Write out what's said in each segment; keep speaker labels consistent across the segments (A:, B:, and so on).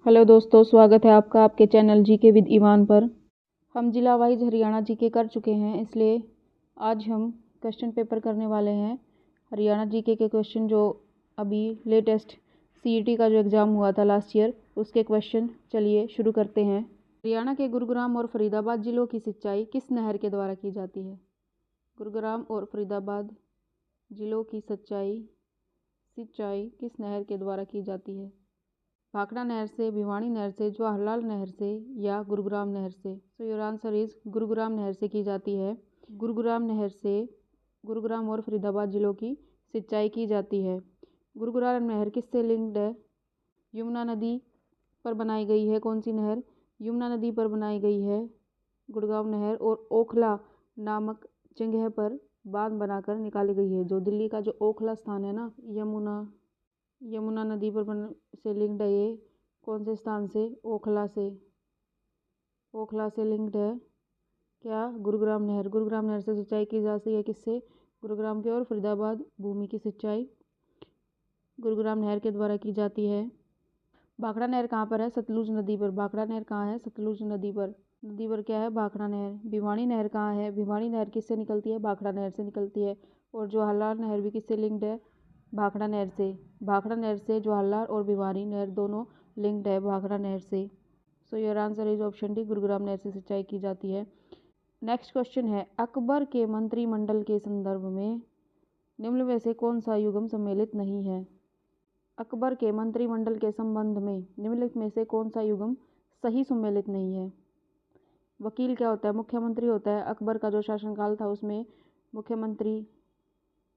A: Hello दोस्तों, स्वागत है आपका आपके चैनल जीके विद ईमान पर। हम जिला वाइज हरियाणा जीके कर चुके हैं, इसलिए आज हम क्वेश्चन पेपर करने वाले हैं। हरियाणा जीके के क्वेश्चन जो अभी लेटेस्ट सीईटी का जो एग्ज़ाम हुआ था लास्ट ईयर, उसके क्वेश्चन चलिए शुरू करते हैं। हरियाणा के गुरुग्राम और फरीदाबाद जिलों की सिंचाई किस नहर के द्वारा की जाती है? गुरुग्राम और फरीदाबाद जिलों की सिंचाई किस नहर के द्वारा की जाती है? भाखड़ा नहर से, भिवानी नहर से, जवाहरलाल नहर से या गुरुग्राम नहर से? So your answer is Gurugram नहर से की जाती है। गुरुग्राम नहर से गुरुग्राम और फरीदाबाद जिलों की सिंचाई की जाती है। गुरुग्राम नहर किससे लिंक्ड है? यमुना नदी पर बनाई गई है। कौन सी नहर? यमुना नदी पर बनाई गई है गुड़गांव नहर, और ओखला नामक जगह पर बांध बनाकर निकाली गई है। जो दिल्ली का जो ओखला स्थान है ना, यमुना नदी पर से लिंक्ड है। ये कौन से स्थान से? ओखला से लिंक्ड है क्या? गुरुग्राम नहर। गुरुग्राम नहर से सिंचाई की जाती है किससे? गुरुग्राम के। और फरीदाबाद भूमि की सिंचाई गुरुग्राम नहर के द्वारा की जाती है। भाखड़ा नहर कहाँ पर है? सतलुज नदी पर। भाखड़ा नहर कहाँ है? सतलुज नदी पर। क्या है? भाखड़ा नहर। भिवानी नहर कहाँ है? भिवानी नहर किससे निकलती है? भाखड़ा नहर से निकलती है। और जवाहरलाल नहर भी किससे लिंक्ड है? भाखड़ा नहर से। भाखड़ा नहर से जवाहरलाल और भिवानी नहर दोनों लिंक्ड है भाखड़ा नहर से। So your answer is option D, Gurugram नहर से सिंचाई की जाती है। नेक्स्ट क्वेश्चन है, अकबर के मंत्रिमंडल के संदर्भ में निम्न में से कौन सा युग्म सम्मिलित नहीं है? अकबर के मंत्रिमंडल के संबंध में निम्नलिखित में से कौन सा युग्म सही सम्मिलित नहीं है? वकील क्या होता है? मुख्यमंत्री होता है। अकबर का जो शासनकाल था उसमें मुख्यमंत्री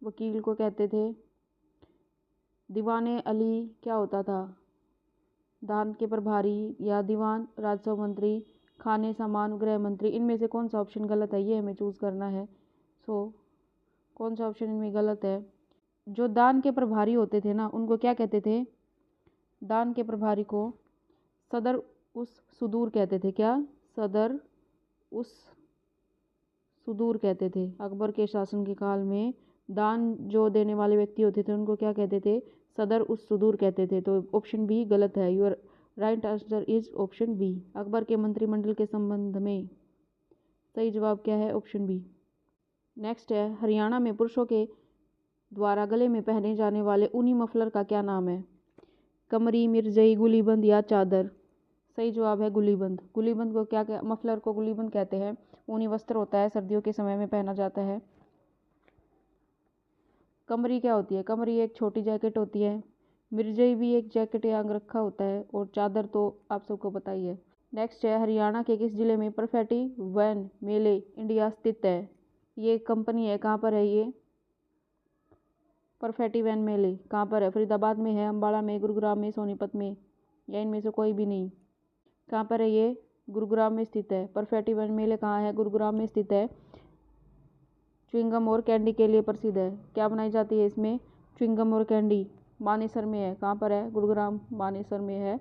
A: वकील को कहते थे। दीवाने अली क्या होता था? दान के प्रभारी या दीवान राजस्व मंत्री, खाने सामान गृह मंत्री। इनमें से कौन सा ऑप्शन गलत है, ये हमें चूज़ करना है। कौन सा ऑप्शन इनमें गलत है? जो दान के प्रभारी होते थे ना, उनको क्या कहते थे? दान के प्रभारी को सदर उस सुदूर कहते थे। क्या? सदर उस सुदूर कहते थे। अकबर के शासन के काल में दान जो देने वाले व्यक्ति होते थे उनको क्या कहते थे? सदर उस सुदूर कहते थे। तो ऑप्शन बी गलत है। Your right answer is option B. Akbar के मंत्रिमंडल के संबंध में सही जवाब क्या है? Option B. नेक्स्ट है, हरियाणा में पुरुषों के द्वारा गले में पहने जाने वाले ऊनी मफलर का क्या नाम है? कमरी, मिर्जई, गुलीबंद या चादर? सही जवाब है गुलीबंद। गुलीबंद को क्या मफलर को गुलीबंद कहते हैं। ऊनी वस्त्र होता है, सर्दियों के समय में पहना जाता है। कमरी क्या होती है? कमरी एक छोटी जैकेट होती है। मिर्जई भी एक जैकेट या अंगरखा होता है। और चादर तो आप सबको पता ही है। नेक्स्ट है, हरियाणा के किस जिले में परफेक्टी वैन मेले इंडिया स्थित है? ये कंपनी है। कहाँ पर है ये परफेक्टी वैन मेले? कहाँ पर है? फरीदाबाद में है, अम्बाला में, गुरुग्राम में, सोनीपत में, या इनमें से कोई भी नहीं? कहाँ पर है ये? गुरुग्राम में स्थित है। परफेक्टी वैन मेले कहाँ है? गुरुग्राम में स्थित है। च्युइंगम और कैंडी के लिए प्रसिद्ध है। क्या बनाई जाती है इसमें? च्युइंगम और कैंडी। मानेसर में है। कहाँ पर है? गुरुग्राम मानेसर में है।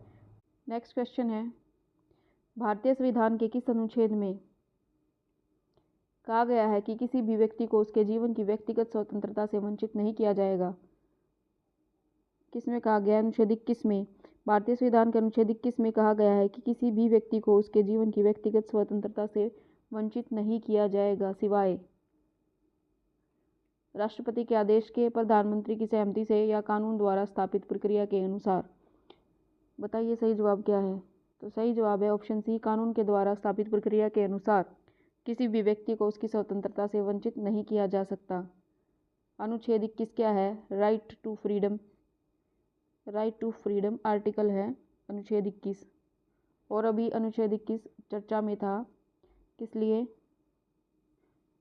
A: नेक्स्ट क्वेश्चन है, भारतीय संविधान के किस अनुच्छेद में कहा गया है कि किसी भी व्यक्ति को उसके जीवन की व्यक्तिगत स्वतंत्रता से वंचित नहीं किया जाएगा? किसमें कहा गया? अनुच्छेद 21 में। भारतीय संविधान के अनुच्छेद 21 में कहा गया है कि किसी भी व्यक्ति को उसके जीवन की व्यक्तिगत स्वतंत्रता से वंचित नहीं किया जाएगा, सिवाय राष्ट्रपति के आदेश के, प्रधानमंत्री की सहमति से या कानून द्वारा स्थापित प्रक्रिया के अनुसार। बताइए सही जवाब क्या है? तो सही जवाब है ऑप्शन सी, कानून के द्वारा स्थापित प्रक्रिया के अनुसार किसी भी व्यक्ति को उसकी स्वतंत्रता से वंचित नहीं किया जा सकता। अनुच्छेद 21 क्या है? राइट टू फ्रीडम आर्टिकल है अनुच्छेद 21। और अभी अनुच्छेद 21 चर्चा में था, किस लिए?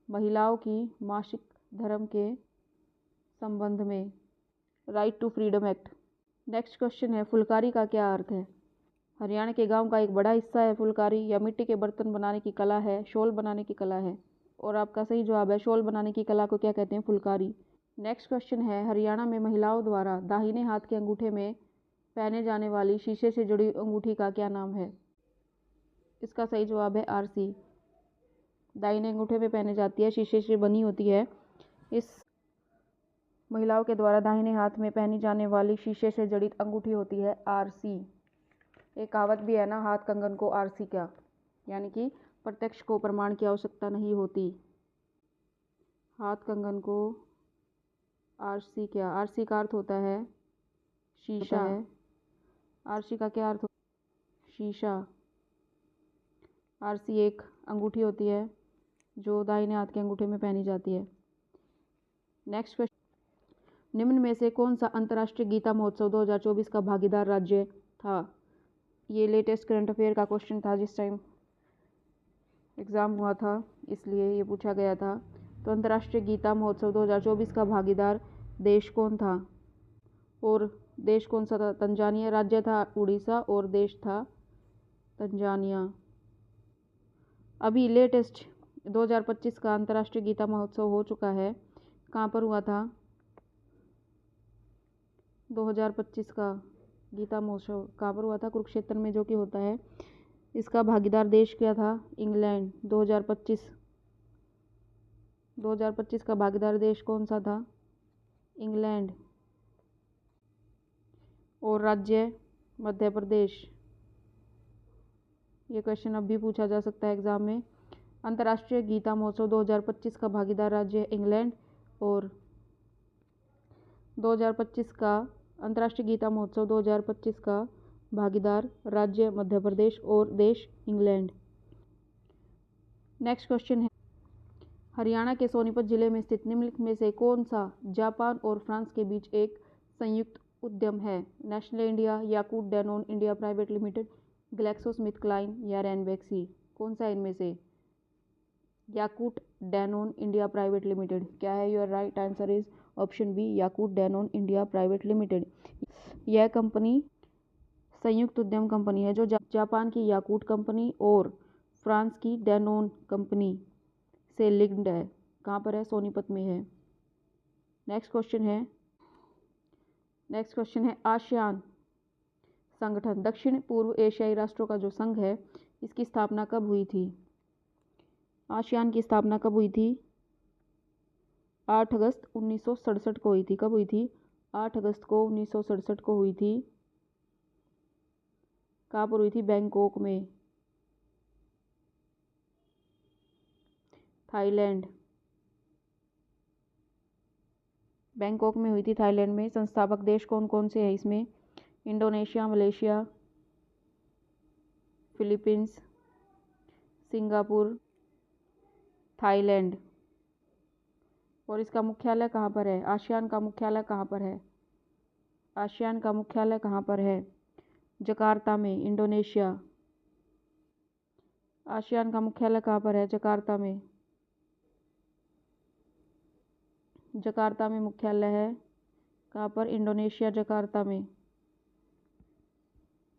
A: महिलाओं की मासिक धर्म के संबंध में, right to freedom act. Next question है, फुलकारी का क्या अर्थ है? हरियाणा के गांव का एक बड़ा हिस्सा है फुलकारी, या मिट्टी के बर्तन बनाने की कला है, शॉल बनाने की कला है? और आपका सही जवाब है, शॉल बनाने की कला को क्या कहते हैं? फुलकारी। नेक्स्ट क्वेश्चन है, हरियाणा में महिलाओं द्वारा दाहिने हाथ के अंगूठे में पहने जाने वाली शीशे से जुड़ी अंगूठी का क्या नाम है? इसका सही जवाब है आरसी। दाहिने अंगूठे में पहने जाती है, शीशे से बनी होती है। इस महिलाओं के द्वारा दाहिने हाथ में पहनी जाने वाली शीशे से जड़ी अंगूठी होती है आरसी। एक कहावत भी है ना, हाथ कंगन को आरसी क्या, यानी कि प्रत्यक्ष को प्रमाण की आवश्यकता नहीं होती। हाथ कंगन को आरसी क्या, आरसी का अर्थ होता है शीशा है। आरसी का क्या अर्थ होता है? शीशा। आरसी एक अंगूठी होती है जो दाहिने हाथ के अंगूठे में पहनी जाती है। नेक्स्ट क्वेश्चन, निम्न में से कौन सा अंतर्राष्ट्रीय गीता महोत्सव 2024 का भागीदार राज्य था? ये लेटेस्ट करंट अफेयर का क्वेश्चन था, जिस टाइम एग्ज़ाम हुआ था इसलिए ये पूछा गया था। तो अंतर्राष्ट्रीय गीता महोत्सव 2024 का भागीदार देश कौन था? और देश कौन सा था? तंजानिया। राज्य था उड़ीसा और देश था तंजानिया। अभी लेटेस्ट 2025 का अंतर्राष्ट्रीय गीता महोत्सव हो चुका है। कहाँ पर हुआ था? 2025 का गीता महोत्सव कहाँ पर हुआ था? कुरुक्षेत्र में, जो कि होता है। इसका भागीदार देश क्या था? इंग्लैंड। 2025 का भागीदार देश कौन सा था? इंग्लैंड। और राज्य मध्य प्रदेश। ये क्वेश्चन अब भी पूछा जा सकता है एग्जाम में। अंतर्राष्ट्रीय गीता महोत्सव 2025 का भागीदार राज्य है इंग्लैंड, और 2025 का अंतर्राष्ट्रीय गीता महोत्सव 2025 का भागीदार राज्य मध्य प्रदेश और देश इंग्लैंड। नेक्स्ट क्वेश्चन है, हरियाणा के सोनीपत जिले में स्थित निम्नलिखित में से कौन सा जापान और फ्रांस के बीच एक संयुक्त उद्यम है? Nestle India, Yakult Danone India private limited, GlaxoSmithKline या रैनबैक्सी। कौन सा इनमें से? Yakult Danone India private limited. क्या है? Your right answer is option B, Yakult Danone India private limited. यह कंपनी संयुक्त उद्यम कंपनी है जो जापान की याकूट कंपनी और फ्रांस की डैनोन कंपनी से लिंक्ड है। कहाँ पर है? सोनीपत में है। नेक्स्ट क्वेश्चन है आसियान संगठन, दक्षिण पूर्व एशियाई राष्ट्रों का जो संघ है, इसकी स्थापना कब हुई थी? आसियान की स्थापना कब हुई थी? 8 अगस्त 1967 को हुई थी। कब हुई थी? 8 अगस्त को 1967 को हुई थी। कहाँ पर हुई थी? बैंकॉक में, थाईलैंड। बैंकॉक में हुई थी, थाईलैंड में। संस्थापक देश कौन कौन से हैं इसमें? Indonesia, Malaysia, Philippines, Singapore, Thailand. और इसका मुख्यालय कहाँ पर है? आसियान का मुख्यालय कहाँ पर है? आसियान का मुख्यालय कहाँ पर है? जकार्ता में, इंडोनेशिया। आसियान का मुख्यालय कहाँ पर है? जकार्ता में। जकार्ता में मुख्यालय है। कहाँ पर? इंडोनेशिया, जकार्ता में।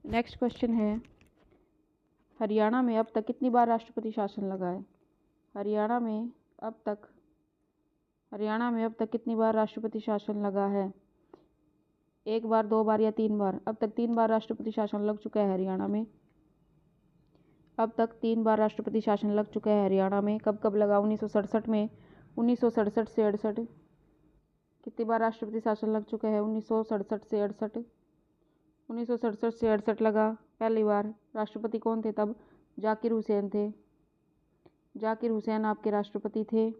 A: नेक्स्ट क्वेश्चन है, हरियाणा में अब तक कितनी बार राष्ट्रपति शासन लगा है? हरियाणा में अब तक कितनी बार राष्ट्रपति शासन लगा है? 1 बार, 2 बार या 3 बार? अब तक 3 बार राष्ट्रपति शासन लग चुका है हरियाणा में। अब तक 3 बार राष्ट्रपति शासन लग चुका है हरियाणा में। कब कब लगा? 1967 में। 1967 से 68। कितनी बार राष्ट्रपति शासन लग चुका है? 1967 से 68। 1967 से 68 लगा पहली बार। राष्ट्रपति कौन थे तब? जाकिर हुसैन थे। जाकिर हुसैन आपके राष्ट्रपति थे।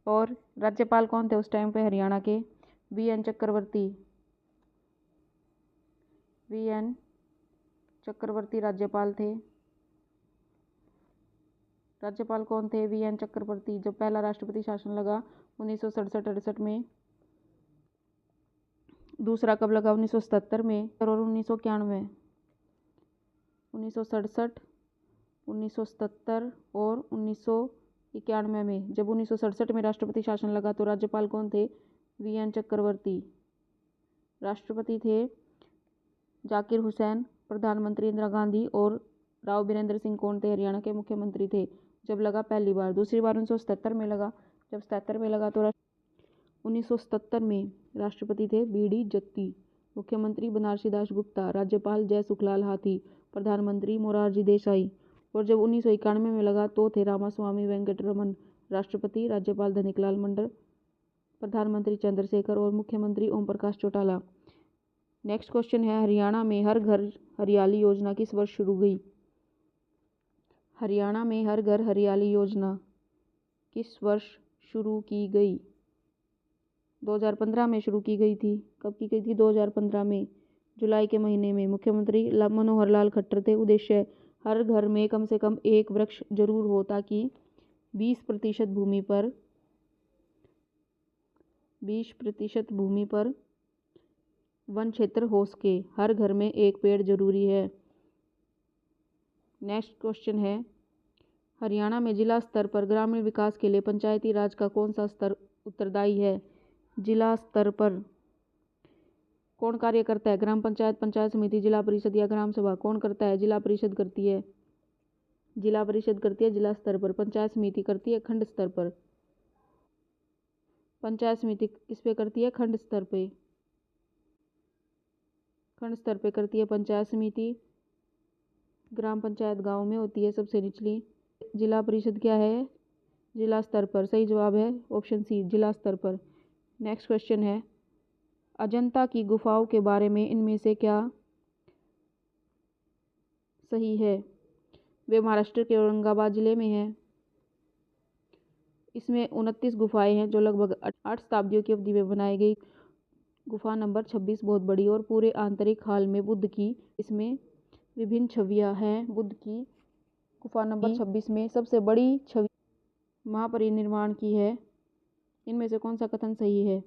A: और राज्यपाल कौन थे उस टाइम पे हरियाणा के? वीएन चक्रवर्ती। वीएन चक्रवर्ती राज्यपाल थे। राज्यपाल कौन थे? वीएन चक्रवर्ती। जब पहला राष्ट्रपति शासन लगा 1967-68 में। दूसरा कब लगा? 1977 में और 1991। 1967, 1977 और 1991 में। जब 1967 में राष्ट्रपति शासन लगा तो राज्यपाल कौन थे? वीएन चक्रवर्ती। राष्ट्रपति थे जाकिर हुसैन, प्रधानमंत्री इंदिरा गांधी और राव बीरेंद्र सिंह कौन थे? हरियाणा के मुख्यमंत्री थे। जब लगा पहली बार। दूसरी बार 1977 में लगा। जब 77 में लगा तो 1977 में राष्ट्रपति थे बीडी जत्ती, मुख्यमंत्री बनारसी दास गुप्ता, राज्यपाल जय सुखलाल हाथी, प्रधानमंत्री मोरारजी देसाई। और जब 1991 में लगा तो थे रामास्वामी वेंकटरमन राष्ट्रपति, राज्यपाल धनिकलाल मंडल, प्रधानमंत्री चंद्रशेखर और मुख्यमंत्री ओम प्रकाश चौटाला। नेक्स्ट क्वेश्चन है हरियाणा में हर घर हरियाली योजना किस वर्ष शुरू हुई? हरियाणा में हर घर हरियाली योजना किस वर्ष शुरू की गई? 2015 में शुरू की गई थी। कब की गई थी? 2015 में, जुलाई के महीने में। मुख्यमंत्री मनोहर लाल खट्टर थे। उद्देश्य हर घर में कम से कम एक वृक्ष जरूर हो ताकि 20% भूमि पर वन क्षेत्र हो सके। हर घर में एक पेड़ जरूरी है। नेक्स्ट क्वेश्चन है हरियाणा में जिला स्तर पर ग्रामीण विकास के लिए पंचायती राज का कौन सा स्तर उत्तरदायी है? जिला स्तर पर कौन कार्य करता है? ग्राम पंचायत, पंचायत समिति, जिला परिषद या ग्राम सभा? कौन करता है? जिला परिषद करती है। जिला परिषद करती है जिला स्तर पर। पंचायत समिति करती है खंड स्तर पर। पंचायत समिति किस पे करती है? खंड स्तर पे। खंड स्तर पे करती है पंचायत समिति। ग्राम पंचायत गांव में होती है सबसे निचली। जिला परिषद क्या है? जिला स्तर पर। सही जवाब है ऑप्शन सी, जिला स्तर पर। नेक्स्ट क्वेश्चन है अजंता की गुफाओं के बारे में इनमें से क्या सही है? वे महाराष्ट्र के औरंगाबाद जिले में है। इसमें 29 गुफाएं हैं जो लगभग 8 शताब्दियों की अवधि में बनाई गई। गुफा नंबर 26 बहुत बड़ी और पूरे आंतरिक हाल में बुद्ध की इसमें विभिन्न छवियां हैं। बुद्ध की गुफा नंबर 26 में सबसे बड़ी छवि महापरिनिर्वाण की है। इनमें से कौन सा कथन सही है?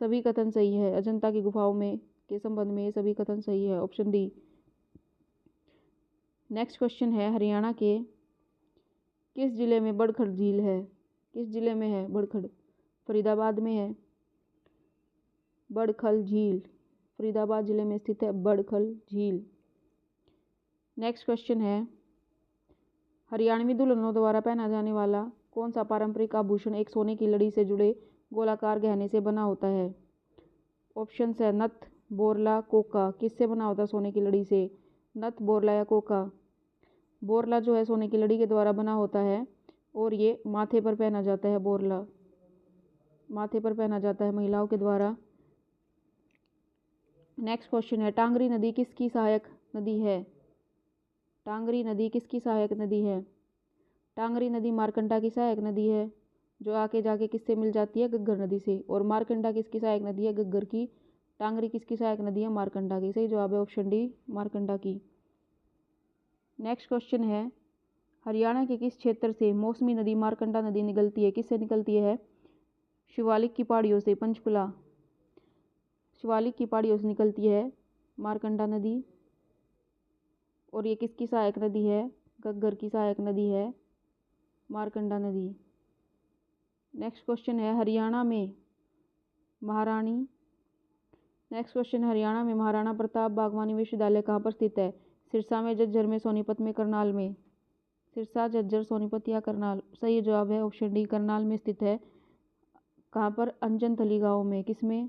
A: सभी कथन सही है। अजंता की गुफाओं में के संबंध में सभी कथन सही है, ऑप्शन डी। नेक्स्ट क्वेश्चन है हरियाणा के किस जिले में बड़खड़ झील है? किस जिले में है बड़खड़? फरीदाबाद में है। बड़खल झील फरीदाबाद जिले में स्थित है बड़खल झील। नेक्स्ट क्वेश्चन है हरियाणवी दुल्हनों द्वारा पहना जाने वाला कौन सा पारंपरिक आभूषण एक सोने की लड़ी से जुड़े गोलाकार गहने से बना होता है? ऑप्शन है नथ, बोरला, कोका। किससे बना होता है सोने की लड़ी से? नथ, बोरला या कोका? बोरला जो है सोने की लड़ी के द्वारा बना होता है और ये माथे पर पहना जाता है। बोरला माथे पर पहना जाता है महिलाओं के द्वारा। नेक्स्ट क्वेश्चन है टांगरी नदी किसकी सहायक नदी है? टांगरी नदी किसकी सहायक नदी है? टांगरी नदी मारकंडा की सहायक नदी है जो आके जाके किससे मिल जाती है? घग्गर नदी से। और मारकंडा किसकी सहायक नदी है? घग्गर की। टांगरी किसकी सहायक नदी है? मारकंडा की। सही जवाब है ऑप्शन डी, मारकंडा की। नेक्स्ट क्वेश्चन है हरियाणा के किस क्षेत्र से मौसमी नदी मारकंडा नदी निकलती है? किससे निकलती है? शिवालिक की पहाड़ियों से। पंचकुला शिवालिक की पहाड़ियों से निकलती है मारकंडा नदी। और ये किसकी सहायक नदी है? घग्गर की सहायक नदी है मारकंडा नदी। नेक्स्ट क्वेश्चन है हरियाणा में महाराणा प्रताप बागवानी विश्वविद्यालय कहाँ पर स्थित है? सिरसा में, झज्जर में, सोनीपत में, करनाल में? सिरसा, झज्जर, सोनीपत या करनाल? सही जवाब है ऑप्शन डी, करनाल में स्थित है। कहाँ पर? अंजनथली गांव में। किसमें?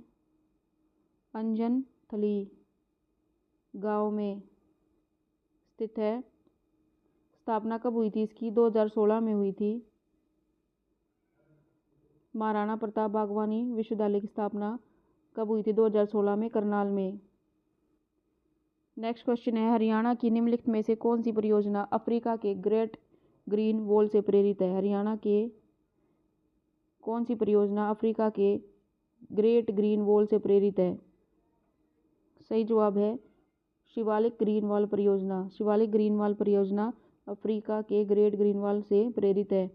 A: अंजनथली गांव में स्थित है। स्थापना कब हुई थी इसकी? 2016 में हुई थी। महाराणा प्रताप बागवानी विश्वविद्यालय की स्थापना कब हुई थी? 2016 में, करनाल में। नेक्स्ट क्वेश्चन है हरियाणा की निम्नलिखित में से कौन सी परियोजना अफ्रीका के ग्रेट ग्रीन वॉल से प्रेरित है? हरियाणा के कौन सी परियोजना अफ्रीका के ग्रेट ग्रीन वॉल से प्रेरित है? सही जवाब है शिवालिक ग्रीन वॉल परियोजना। शिवालिक ग्रीन वॉल परियोजना अफ्रीका के ग्रेट ग्रीन वॉल से प्रेरित है।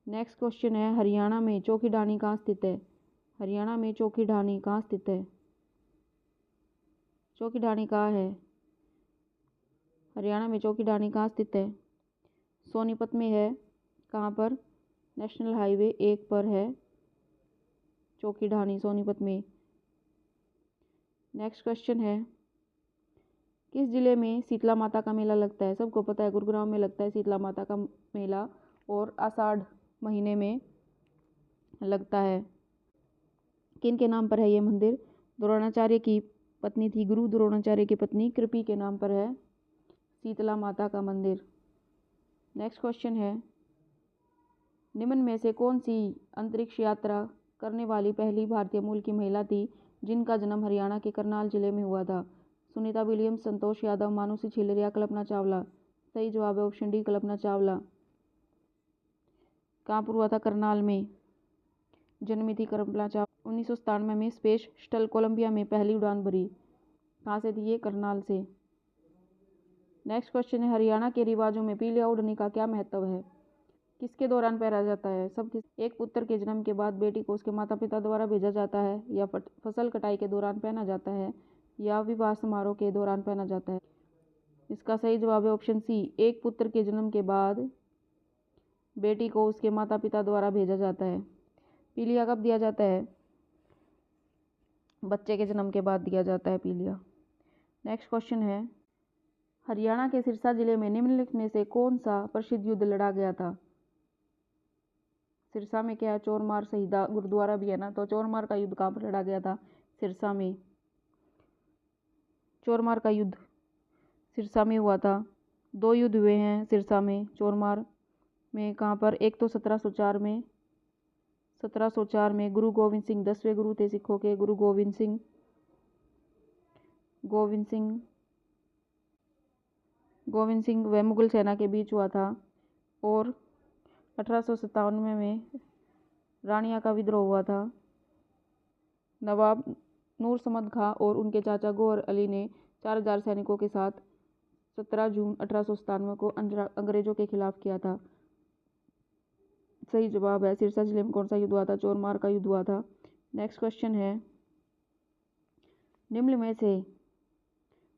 A: नेक्स्ट क्वेश्चन है हरियाणा में चौकीढानी कहाँ स्थित है? हरियाणा में चौकीढानी कहाँ स्थित है? चौकीढानी कहाँ है? हरियाणा में चौकीढानी कहाँ स्थित है? सोनीपत में है। कहाँ पर? नेशनल हाईवे 1 पर है चौकीढानी, सोनीपत में। नेक्स्ट क्वेश्चन है किस जिले में शीतला माता का मेला लगता है? सबको पता है गुरुग्राम में लगता है शीतला माता का मेला और आषाढ़ महीने में लगता है। किन के नाम पर है ये मंदिर? द्रोणाचार्य की पत्नी थी, गुरु द्रोणाचार्य की पत्नी कृपि के नाम पर है शीतला माता का मंदिर। नेक्स्ट क्वेश्चन है निम्न में से कौन सी अंतरिक्ष यात्रा करने वाली पहली भारतीय मूल की महिला थी? जिनका जन्म हरियाणा के करनाल जिले में हुआ था? सुनीता विलियम्स, संतोष यादव, मानुषी छिल्लर या कल्पना चावला? सही जवाब है ऑप्शन डी, कल्पना चावला। कहाँ पर हुआ था? करनाल में जन्मी थी कल्पना चावला। 1997 में स्पेस शटल कोलंबिया में पहली उड़ान भरी। कहाँ से थी ये? करनाल से। नेक्स्ट क्वेश्चन है, हरियाणा के रिवाजों में पीलिया ओढ़ने का क्या महत्व है? किसके दौरान पहना जाता है? एक पुत्र के जन्म के बाद बेटी को उसके माता पिता द्वारा भेजा जाता है, या फसल कटाई के दौरान पहना जाता है, या विवाह समारोह के दौरान पहना जाता है? इसका सही जवाब है ऑप्शन सी, एक पुत्र के जन्म के बाद बेटी को उसके माता पिता द्वारा भेजा जाता है। पीलिया कब दिया जाता है? बच्चे के जन्म के बाद दिया जाता है पीलिया। नेक्स्ट क्वेश्चन है, हरियाणा के सिरसा जिले में निम्नलिखित में से कौन सा प्रसिद्ध युद्ध लड़ा गया था? सिरसा में क्या है? चोरमार शहीदा गुरुद्वारा भी है ना, तो चोरमार का युद्ध कहाँ पर लड़ा गया था? सिरसा में। चोरमार का युद्ध सिरसा में हुआ था। 2 युद्ध हुए हैं सिरसा में, चोरमार में। कहाँ पर? एक तो 1704 में गुरु गोविंद सिंह 10वें गुरु थे सिखों के, गुरु गोविंद सिंह व मुगल सेना के बीच हुआ था। और 1897 में रानिया का विद्रोह हुआ था। नवाब नूर समद खां और उनके चाचा गौहर अली ने 4000 सैनिकों के साथ 17 जून 1897 को अंग्रेजों के खिलाफ किया था। सही जवाब है। सिरसा जिले में कौन सा युद्ध हुआ था? चोरमार का युद्ध हुआ था। नेक्स्ट क्वेश्चन है,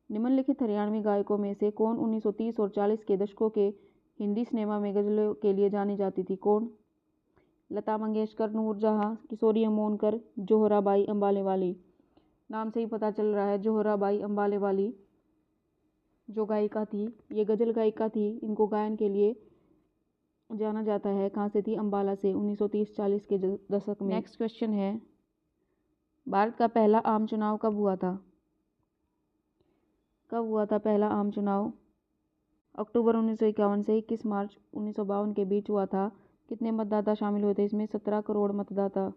A: निम्नलिखित हरियाणवी गायकों में से कौन 1930 और 40 के दशकों के हिंदी सिनेमा में गजलों के लिए जानी जाती थी? कौन? लता मंगेशकर, नूरजहां, किशोरी अमोनकर, जोहराबाई अंबाले वाली? नाम से ही पता चल रहा है, जोहराबाई अंबाले वाली जो गायिका थी, ये गजल गायिका थी। इनको गायन के लिए जाना जाता है। कहाँ से थी? अंबाला से, 1930-40 के दशक में। नेक्स्ट क्वेश्चन है, भारत का पहला आम चुनाव कब हुआ था? कब हुआ था पहला आम चुनाव? अक्टूबर 1951 से 21 मार्च 1952 के बीच हुआ था। कितने मतदाता शामिल हुए थे इसमें? 17 करोड़ मतदाता।